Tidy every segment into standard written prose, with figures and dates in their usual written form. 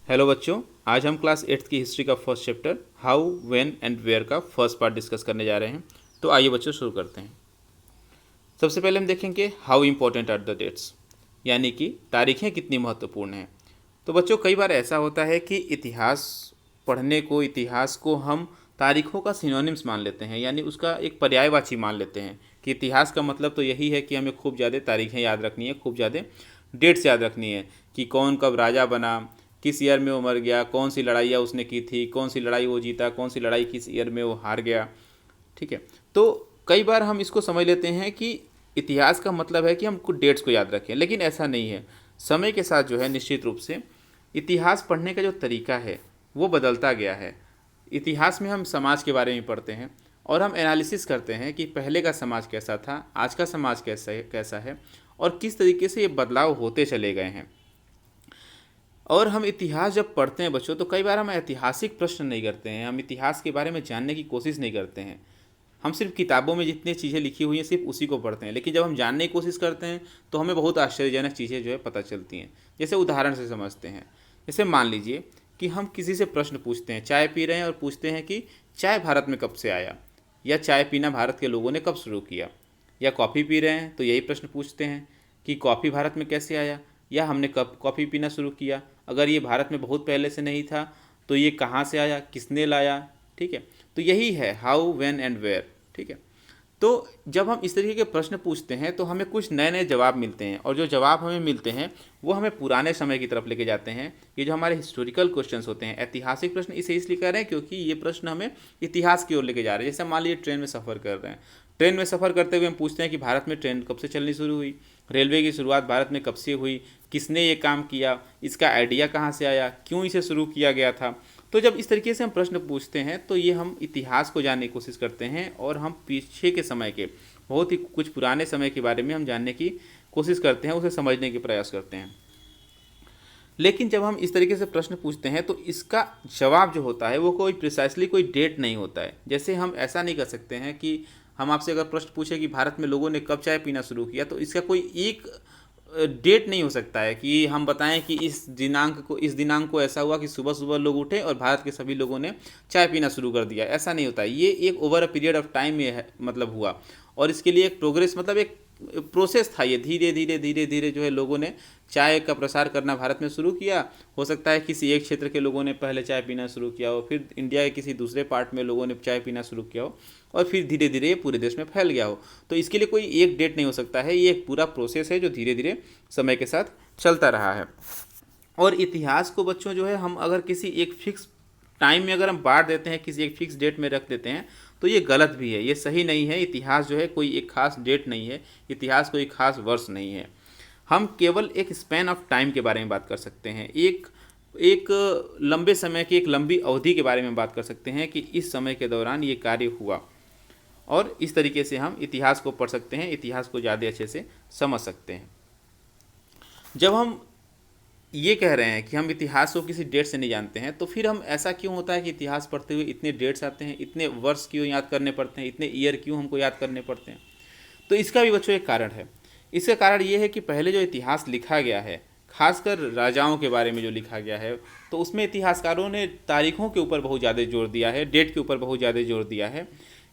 Hello बच्चों, आज हम क्लास 8th की हिस्ट्री का first chapter how when and where का फर्स्ट पार्ट डिस्कस करने जा रहे हैं। तो आइए बच्चों शुरू करते हैं। सबसे पहले हम देखेंगे how important are the dates, यानी कि तारीखें कितनी महत्वपूर्ण हैं। तो बच्चों कई बार ऐसा होता है कि इतिहास को हम तारीखों का सिनोनिम्स मान लेते हैं, यानी उसका एक पर्यायवाची मान लेते हैं कि इतिहास का मतलब तो यही है कि हमें खूब ज़्यादा तारीखें याद रखनी है, खूब ज़्यादा डेट्स याद रखनी है कि कौन कब राजा बना, किस ईयर में वो मर गया, कौन सी लड़ाइयाँ उसने की थी, कौन सी लड़ाई वो जीता, कौन सी लड़ाई किस ईयर में वो हार गया। ठीक है, तो कई बार हम इसको समझ लेते हैं कि इतिहास का मतलब है कि हम कुछ डेट्स को याद रखें, लेकिन ऐसा नहीं है। समय के साथ जो है निश्चित रूप से इतिहास पढ़ने का जो तरीका है वो बदलता गया है। इतिहास में हम समाज के बारे में पढ़ते हैं और हम एनालिसिस करते हैं कि पहले का समाज कैसा था, आज का समाज कैसा है और किस तरीके से ये बदलाव होते चले गए हैं। और हम इतिहास जब पढ़ते हैं बच्चों, तो कई बार हम ऐतिहासिक प्रश्न नहीं करते हैं, हम इतिहास के बारे में जानने की कोशिश नहीं करते हैं। हम सिर्फ किताबों में जितनी चीज़ें लिखी हुई हैं सिर्फ उसी को पढ़ते हैं, लेकिन जब हम जानने की कोशिश करते हैं तो हमें बहुत आश्चर्यजनक चीज़ें जो है पता चलती हैं। जैसे उदाहरण से समझते हैं, जैसे मान लीजिए कि हम किसी से प्रश्न पूछते हैं, चाय पी रहे हैं और पूछते हैं कि चाय भारत में कब से आया, या चाय पीना भारत के लोगों ने कब शुरू किया। या कॉफ़ी पी रहे हैं तो यही प्रश्न पूछते हैं कि कॉफ़ी भारत में कैसे आया, या हमने कब कॉफ़ी पीना शुरू किया, अगर ये भारत में बहुत पहले से नहीं था तो ये कहाँ से आया, किसने लाया। ठीक है, तो यही है हाउ व्हेन एंड वेयर। ठीक है, तो जब हम इस तरीके के प्रश्न पूछते हैं तो हमें कुछ नए नए जवाब मिलते हैं, और जो जवाब हमें मिलते हैं वो हमें पुराने समय की तरफ लेके जाते हैं। ये जो हमारे हिस्टोरिकल क्वेश्चंस होते हैं, ऐतिहासिक प्रश्न, इसे इसलिए कर रहे हैं क्योंकि ये प्रश्न हमें इतिहास की ओर लेके जा रहे हैं। जैसे मान लीजिए ट्रेन में सफ़र कर रहे हैं, ट्रेन में सफ़र करते हुए हम पूछते हैं कि भारत में ट्रेन कब से चलनी शुरू हुई, रेलवे की शुरुआत भारत में कब से हुई, किसने ये काम किया, इसका आइडिया कहाँ से आया, क्यों इसे शुरू किया गया था। तो जब इस तरीके से हम प्रश्न पूछते हैं तो ये हम इतिहास को जानने की कोशिश करते हैं, और हम पीछे के समय के बहुत ही कुछ पुराने समय के बारे में हम जानने की कोशिश करते हैं, उसे समझने के प्रयास करते हैं। लेकिन जब हम इस तरीके से प्रश्न पूछते हैं तो इसका जवाब जो होता है वो कोई प्रिसाइसली कोई डेट नहीं होता है। जैसे हम ऐसा नहीं कर सकते हैं कि हम आपसे अगर प्रश्न पूछे कि भारत में लोगों ने कब चाय पीना शुरू किया, तो इसका कोई एक डेट नहीं हो सकता है कि हम बताएं कि इस दिनांक को ऐसा हुआ कि सुबह सुबह लोग उठे और भारत के सभी लोगों ने चाय पीना शुरू कर दिया। ऐसा नहीं होता है, ये एक over a period of time में है, मतलब हुआ। और इसके लिए एक प्रोग्रेस, मतलब एक प्रोसेस था। ये धीरे धीरे धीरे धीरे जो है लोगों ने चाय का प्रसार करना भारत में शुरू किया। हो सकता है किसी एक क्षेत्र के लोगों ने पहले चाय पीना शुरू किया हो, फिर इंडिया के किसी दूसरे पार्ट में लोगों ने चाय पीना शुरू किया हो, और फिर धीरे धीरे ये पूरे देश में फैल गया हो। तो इसके लिए कोई एक डेट नहीं हो सकता है, ये एक पूरा प्रोसेस है जो धीरे धीरे समय के साथ चलता रहा है। और इतिहास को बच्चों जो है हम अगर किसी एक फिक्स टाइम में अगर हम बांट देते हैं, किसी एक फिक्स डेट में रख देते हैं, तो ये गलत भी है, ये सही नहीं है। इतिहास जो है कोई एक खास डेट नहीं है, इतिहास कोई खास वर्ष नहीं है। हम केवल एक स्पैन ऑफ टाइम के बारे में बात कर सकते हैं, एक एक लंबे समय की, एक लंबी अवधि के बारे में बात कर सकते हैं कि इस समय के दौरान ये कार्य हुआ। और इस तरीके से हम इतिहास को पढ़ सकते हैं, इतिहास को ज़्यादा अच्छे से समझ सकते हैं। जब हम ये कह रहे हैं कि हम इतिहास को किसी डेट से नहीं जानते हैं, तो फिर हम ऐसा क्यों होता है कि इतिहास पढ़ते हुए इतने डेट्स आते हैं, इतने वर्ष क्यों याद करने पड़ते हैं, इतने ईयर क्यों हमको याद करने पड़ते हैं। तो इसका भी बच्चों एक कारण है। इसका कारण ये है कि पहले जो इतिहास लिखा गया है, खासकर राजाओं के बारे में जो लिखा गया है, तो उसमें इतिहासकारों ने तारीखों के ऊपर बहुत ज़्यादा जोर दिया है, डेट के ऊपर बहुत ज़्यादा जोर दिया है।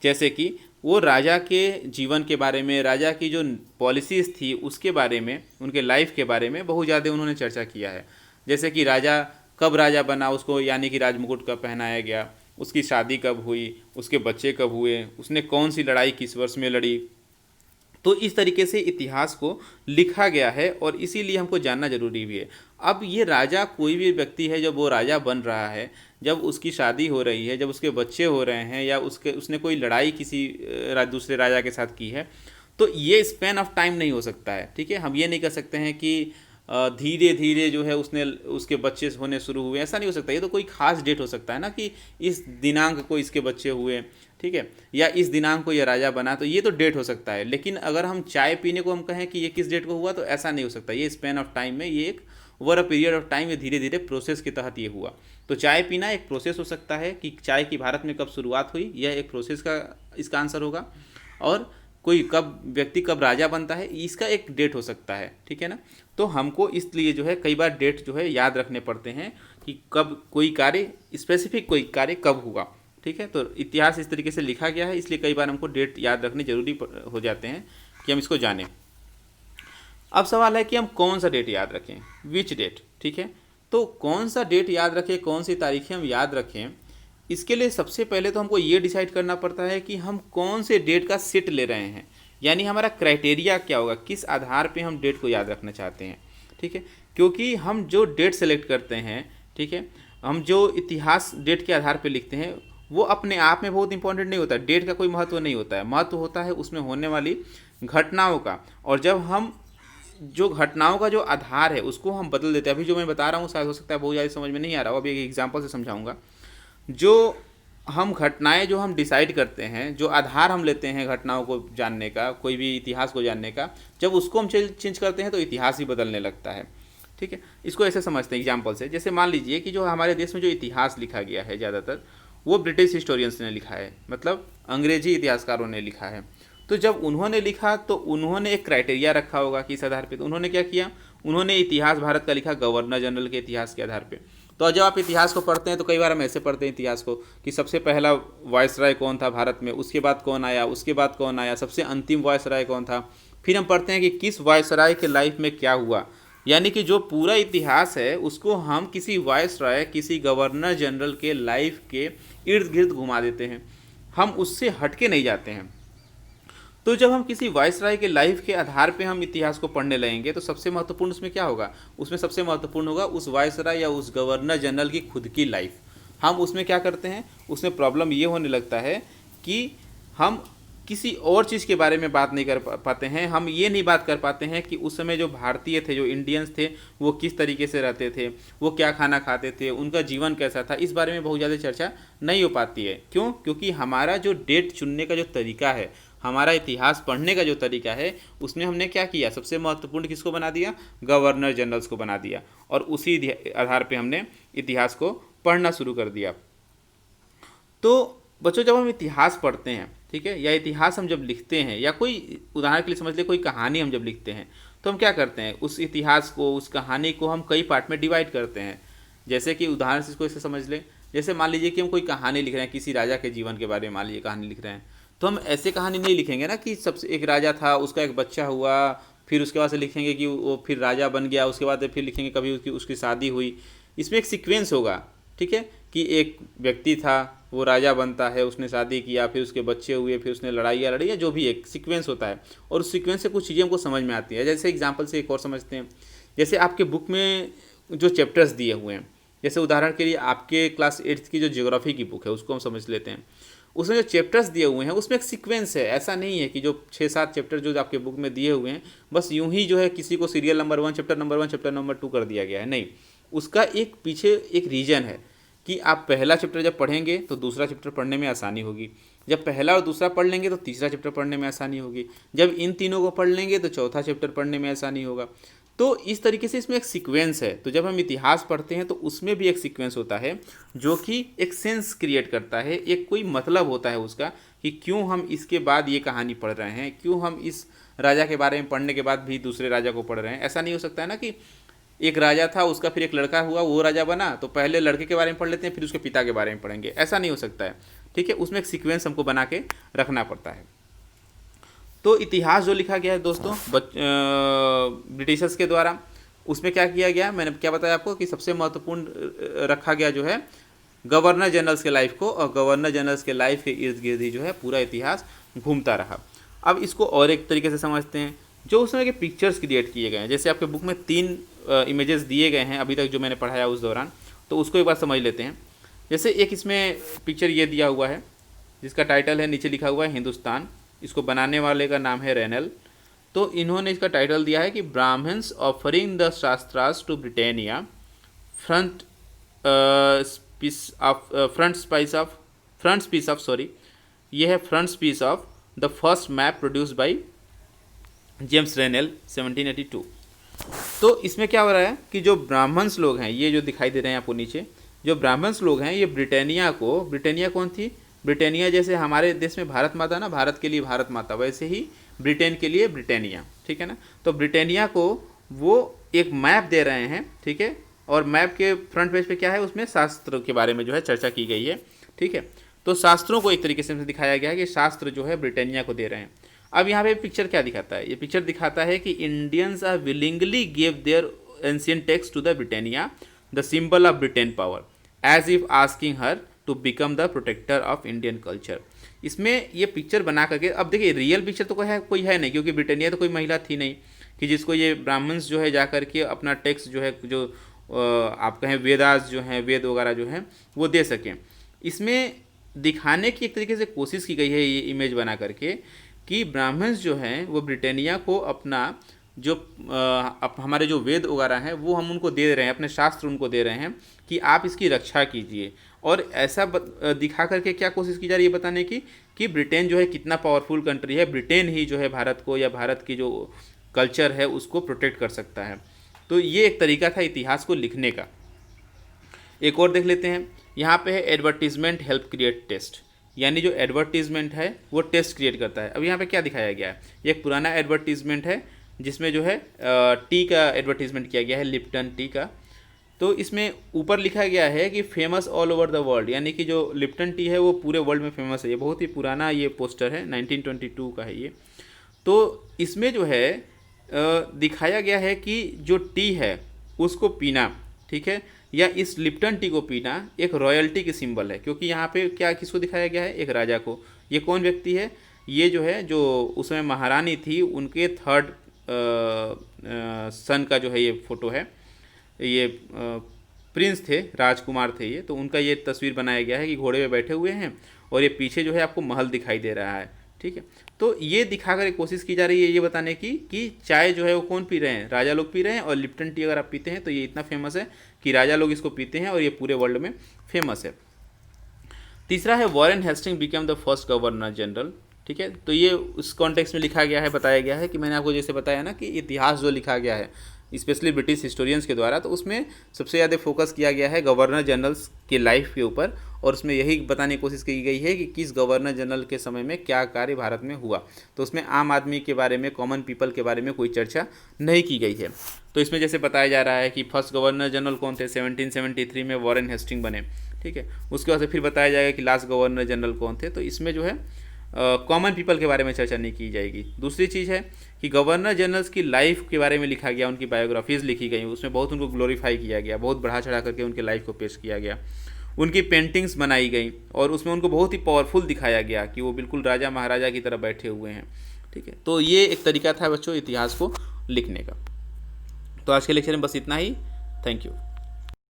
जैसे कि वो राजा के जीवन के बारे में, राजा की जो पॉलिसीज़ थी उसके बारे में, उनके लाइफ के बारे में बहुत ज़्यादा उन्होंने चर्चा किया है। जैसे कि राजा कब राजा बना, उसको यानी कि राजमुकुट कब पहनाया गया, उसकी शादी कब हुई, उसके बच्चे कब हुए, उसने कौन सी लड़ाई किस वर्ष में लड़ी। तो इस तरीके से इतिहास को लिखा गया है, और इसीलिए हमको जानना जरूरी भी है। अब ये राजा, कोई भी व्यक्ति है जब वो राजा बन रहा है, जब उसकी शादी हो रही है, जब उसके बच्चे हो रहे हैं, या उसने कोई लड़ाई किसी दूसरे राजा के साथ की है, तो ये स्पैन ऑफ टाइम नहीं हो सकता है। ठीक है, हम ये नहीं कर सकते हैं कि धीरे धीरे जो है उसके बच्चे होने शुरू हुए, ऐसा नहीं हो सकता। ये तो कोई खास डेट हो सकता है ना कि इस दिनांक को इसके बच्चे हुए, ठीक है, या इस दिनांक को ये राजा बना, तो ये तो डेट हो सकता है। लेकिन अगर हम चाय पीने को हम कहें कि ये किस डेट को हुआ, तो ऐसा नहीं हो सकता। ये स्पैन ऑफ टाइम में, ये एक over a period of time, ये धीरे धीरे प्रोसेस के तहत ये हुआ। तो चाय पीना एक प्रोसेस हो सकता है कि चाय की भारत में कब शुरुआत हुई, यह एक प्रोसेस का इसका आंसर होगा। और कोई व्यक्ति कब राजा बनता है, इसका एक डेट हो सकता है। ठीक है ना। तो हमको इसलिए जो है कई बार डेट जो है याद रखने पड़ते हैं कि कब कोई कार्य, स्पेसिफिक कोई कार्य कब हुआ। ठीक है, तो इतिहास इस तरीके से लिखा गया है, इसलिए कई बार हमको डेट याद रखने जरूरी हो जाते हैं कि हम इसको जानें। अब सवाल है कि हम कौन सा डेट याद रखें, विच डेट। ठीक है, तो कौन सा डेट याद रखें, कौन सी तारीखें हम याद रखें, इसके लिए सबसे पहले तो हमको ये डिसाइड करना पड़ता है कि हम कौन से डेट का सेट ले रहे हैं, यानी हमारा क्राइटेरिया क्या होगा, किस आधार पे हम डेट को याद रखना चाहते हैं। ठीक है, क्योंकि हम जो डेट सेलेक्ट करते हैं, ठीक है, हम जो इतिहास डेट के आधार पे लिखते हैं वो अपने आप में बहुत इंपॉर्टेंट नहीं होता, डेट का कोई महत्व नहीं होता है, महत्व होता है उसमें होने वाली घटनाओं का। और जब हम जो घटनाओं का जो आधार है उसको हम बदल देते हैं, अभी जो मैं बता रहा हूँ शायद हो सकता है बहुत ज़्यादा समझ में नहीं आ रहा हो, अभी एक एग्जांपल से समझाऊंगा। जो हम घटनाएं जो हम डिसाइड करते हैं, जो आधार हम लेते हैं घटनाओं को जानने का, कोई भी इतिहास को जानने का, जब उसको हम चेंज करते हैं तो इतिहास ही बदलने लगता है। ठीक है, इसको ऐसे समझते हैं एग्जाम्पल से। जैसे मान लीजिए कि जो हमारे देश में जो इतिहास लिखा गया है ज़्यादातर वो ब्रिटिश हिस्टोरियंस ने लिखा है, मतलब अंग्रेजी इतिहासकारों ने लिखा है। तो जब उन्होंने लिखा तो उन्होंने एक क्राइटेरिया रखा होगा कि इस आधार पे, तो उन्होंने क्या किया, उन्होंने इतिहास भारत का लिखा गवर्नर जनरल के इतिहास के आधार पे। तो जब आप इतिहास को पढ़ते हैं तो कई बार हम ऐसे पढ़ते हैं इतिहास को कि सबसे पहला वायसराय कौन था भारत में, उसके बाद कौन आया, उसके बाद कौन आया, सबसे अंतिम वायसराय कौन था। फिर हम पढ़ते हैं कि किस वायसराय के लाइफ में क्या हुआ, यानी कि जो पूरा इतिहास है उसको हम किसी वायसराय, किसी गवर्नर जनरल के लाइफ के इर्द गिर्द घुमा देते हैं, हम उससे हटके नहीं जाते हैं। तो जब हम किसी वायसराय के लाइफ के आधार पे हम इतिहास को पढ़ने लगेंगे तो सबसे महत्वपूर्ण उसमें क्या होगा, उसमें सबसे महत्वपूर्ण होगा उस वायसराय या उस गवर्नर जनरल की खुद की लाइफ। हम उसमें क्या करते हैं, उसमें प्रॉब्लम ये होने लगता है कि हम किसी और चीज़ के बारे में बात नहीं कर पाते हैं, हम ये नहीं बात कर पाते हैं कि उस समय जो भारतीय थे, जो इंडियंस थे, वो किस तरीके से रहते थे, वो क्या खाना खाते थे, उनका जीवन कैसा था, इस बारे में बहुत ज़्यादा चर्चा नहीं हो पाती है। क्यों? क्योंकि हमारा जो डेट चुनने का जो तरीका है, हमारा इतिहास पढ़ने का जो तरीका है, उसमें हमने क्या किया, सबसे महत्वपूर्ण किसको बना दिया, गवर्नर जनरल्स को बना दिया, और उसी आधार पे हमने इतिहास को पढ़ना शुरू कर दिया। तो बच्चों जब हम इतिहास पढ़ते हैं, ठीक है, या इतिहास हम जब लिखते हैं, या कोई उदाहरण के लिए समझ ले कोई कहानी हम जब लिखते हैं, तो हम क्या करते हैं, उस इतिहास को, उस कहानी को हम कई पार्ट में डिवाइड करते हैं। जैसे कि उदाहरण से इसको ऐसे समझ लें, जैसे मान लीजिए कि हम कोई कहानी लिख रहे हैं, किसी राजा के जीवन के बारे में मान लीजिए कहानी लिख रहे हैं, तो हम ऐसे कहानी नहीं लिखेंगे ना कि सबसे एक राजा था, उसका एक बच्चा हुआ, फिर उसके बाद से लिखेंगे कि वो फिर राजा बन गया, उसके बाद फिर लिखेंगे कभी उसकी शादी हुई। इसमें एक सीक्वेंस होगा, ठीक है, कि एक व्यक्ति था, वो राजा बनता है, उसने शादी किया, फिर उसके बच्चे हुए, फिर उसने लड़ाइयाँ लड़ी, या जो भी एक सीक्वेंस होता है, और उस सीक्वेंस से कुछ चीज़ें हमको समझ में आती है। जैसे एग्जांपल से एक और समझते हैं, जैसे आपके बुक में जो चैप्टर्स दिए हुए हैं, जैसे उदाहरण के लिए आपके क्लास 8th की जो ज्योग्राफी की बुक है उसको हम समझ लेते हैं, उसमें जो चैप्टर्स दिए हुए हैं उसमें एक सीक्वेंस है। ऐसा नहीं है कि जो 6-7 चैप्टर जो आपके बुक में दिए हुए हैं बस यूं ही जो है किसी को serial number 1 chapter number 1 chapter number 2 कर दिया गया है, नहीं, उसका एक पीछे एक रीजन है कि आप पहला चैप्टर जब पढ़ेंगे तो दूसरा चैप्टर पढ़ने में आसानी होगी, जब पहला और दूसरा पढ़ लेंगे तो तीसरा चैप्टर पढ़ने में आसानी होगी, जब इन तीनों को पढ़ लेंगे तो चौथा चैप्टर पढ़ने में आसानी होगा। तो इस तरीके से इसमें एक सीक्वेंस है। तो जब हम इतिहास पढ़ते हैं तो उसमें भी एक सीक्वेंस होता है जो कि एक सेंस क्रिएट करता है, एक कोई मतलब होता है उसका कि क्यों हम इसके बाद ये कहानी पढ़ रहे हैं, क्यों हम इस राजा के बारे में पढ़ने के बाद भी दूसरे राजा को पढ़ रहे हैं। ऐसा नहीं हो सकता है ना कि एक राजा था, उसका फिर एक लड़का हुआ, वो राजा बना, तो पहले लड़के के बारे में पढ़ लेते हैं फिर उसके पिता के बारे में पढ़ेंगे, ऐसा नहीं हो सकता है। ठीक है, उसमें एक सीक्वेंस हमको बना के रखना पड़ता है। तो इतिहास जो लिखा गया है दोस्तों ब्रिटिशर्स के द्वारा, उसमें क्या किया गया, मैंने क्या बताया आपको कि सबसे महत्वपूर्ण रखा गया जो है गवर्नर जनरल्स के लाइफ को, और गवर्नर जनरल्स के लाइफ के इर्द गिर्द ही जो है पूरा इतिहास घूमता रहा। अब इसको और एक तरीके से समझते हैं, जो उसमें के पिक्चर्स क्रिएट किए गए हैं, जैसे आपके बुक में 3 इमेजेस दिए गए हैं अभी तक जो मैंने पढ़ाया उस दौरान, तो उसको एक बार समझ लेते हैं। जैसे एक इसमें पिक्चर ये दिया हुआ है जिसका टाइटल है, नीचे लिखा हुआ है हिंदुस्तान, इसको बनाने वाले का नाम है रेनल। तो इन्होंने इसका टाइटल दिया है कि Brahmans offering the Shastras to Britannia, front piece of sorry, ये है front piece of the first map produced by James Rennell 1782। तो इसमें क्या हो रहा है कि जो ब्राह्मण्स लोग हैं, ये जो दिखाई दे रहे हैं आपको नीचे, जो ब्राह्मण्स लोग हैं, ये ब्रिटानिया को, ब्रिटानिया कौन थी, ब्रिटानिया जैसे हमारे देश में भारत माता ना, भारत के लिए भारत माता, वैसे ही ब्रिटेन के लिए ब्रिटानिया, ठीक है ना। तो ब्रिटानिया को वो एक मैप दे रहे हैं, ठीक है, और मैप के फ्रंट पेज पे क्या है, उसमें शास्त्र के बारे में जो है चर्चा की गई है, ठीक है। तो शास्त्रों को एक तरीके से दिखाया गया है कि शास्त्र जो है ब्रिटानिया को दे रहे हैं। अब यहाँ पे पिक्चर क्या दिखाता है, ये पिक्चर दिखाता है कि Indians are willingly give their ancient text to the Britannia, the symbol of Britain power, as if asking her to become the protector of Indian culture. इसमें ये पिक्चर बना करके, अब देखिए रियल पिक्चर तो कोई है नहीं, क्योंकि ब्रिटानिया तो कोई महिला थी नहीं कि जिसको ये ब्राह्मण्स जो है जा करके अपना टेक्स्ट जो है, जो आप कहें वेदास जो हैं, वेद वगैरह जो हैं वो दे सकें। इसमें दिखाने की एक तरीके से कोशिश की गई है ये इमेज बना करके कि ब्राह्मण्स जो हैं वो ब्रिटानिया को अपना जो हमारे जो वेद वगैरह हैं वो हम उनको दे रहे हैं, अपने शास्त्र उनको दे रहे हैं कि आप इसकी रक्षा कीजिए। और ऐसा दिखा करके क्या कोशिश की जा रही है बताने की कि ब्रिटेन जो है कितना पावरफुल कंट्री है, ब्रिटेन ही जो है भारत को या भारत की जो कल्चर है उसको प्रोटेक्ट कर सकता है। तो ये एक तरीका था इतिहास को लिखने का। एक और देख लेते हैं, यहाँ पे है एडवर्टीजमेंट हेल्प क्रिएट टेस्ट, यानी जो एडवर्टीजमेंट है वो टेस्ट क्रिएट करता है। अब यहाँ पे क्या दिखाया गया है, ये एक पुराना एडवर्टीजमेंट है जिसमें जो है टी का एडवर्टीजमेंट किया गया है, लिप्टन टी का। तो इसमें ऊपर लिखा गया है कि famous all over the world, यानी कि जो लिप्टन टी है वो पूरे वर्ल्ड में फेमस है। ये बहुत ही पुराना ये पोस्टर है, 1922 का है ये। तो इसमें जो है दिखाया गया है कि जो टी है उसको पीना, ठीक है, या इस लिप्टन टी को पीना एक रॉयल्टी की सिंबल है, क्योंकि यहाँ पे क्या किसको दिखाया गया है, एक राजा को। ये कौन व्यक्ति है, ये जो है जो उसमें महारानी थी उनके थर्ड सन का जो है ये फोटो है, ये प्रिंस थे, राजकुमार थे ये। तो उनका ये तस्वीर बनाया गया है कि घोड़े पे बैठे हुए हैं और ये पीछे जो है आपको महल दिखाई दे रहा है, ठीक है। तो ये दिखाकर एक कोशिश की जा रही है ये बताने की कि चाय जो है वो कौन पी रहे हैं, राजा लोग पी रहे हैं। और लिप्टन टी अगर आप पीते हैं तो ये इतना फेमस है कि राजा लोग इसको पीते हैं और ये पूरे वर्ल्ड में फेमस है। तीसरा है Warren Hasting become the first governor general, ठीक है। तो ये उस कॉन्टेक्स्ट में लिखा गया है, बताया गया है कि मैंने आपको जैसे बताया ना कि इतिहास जो लिखा गया है स्पेशली ब्रिटिश हिस्टोरियंस के द्वारा, तो उसमें सबसे ज़्यादा फोकस किया गया है गवर्नर जनरल्स के लाइफ के ऊपर। और उसमें यही बताने की कोशिश की गई है कि किस गवर्नर जनरल के समय में क्या कार्य भारत में हुआ। तो उसमें आम आदमी के बारे में, कॉमन पीपल के बारे में कोई चर्चा नहीं की गई है। तो इसमें जैसे बताया जा रहा है कि फर्स्ट गवर्नर जनरल कौन थे, 1773 में वॉरेन हेस्टिंग बने, ठीक है। उसके बाद से फिर बताया जाएगा कि लास्ट गवर्नर जनरल कौन थे। तो इसमें जो है कॉमन पीपल के बारे में चर्चा नहीं की जाएगी। दूसरी चीज़ है कि गवर्नर जनरल्स की लाइफ के बारे में लिखा गया, उनकी बायोग्राफीज़ लिखी गई, उसमें बहुत उनको ग्लोरीफाई किया गया, बहुत बढ़ा चढ़ा करके उनके लाइफ को पेश किया गया। उनकी पेंटिंग्स बनाई गई और उसमें उनको बहुत ही पावरफुल दिखाया गया कि वो बिल्कुल राजा महाराजा की तरह बैठे हुए हैं, ठीक है। तो ये एक तरीका था बच्चों इतिहास को लिखने का। तो आज के लेक्चर में बस इतना ही। Thank you.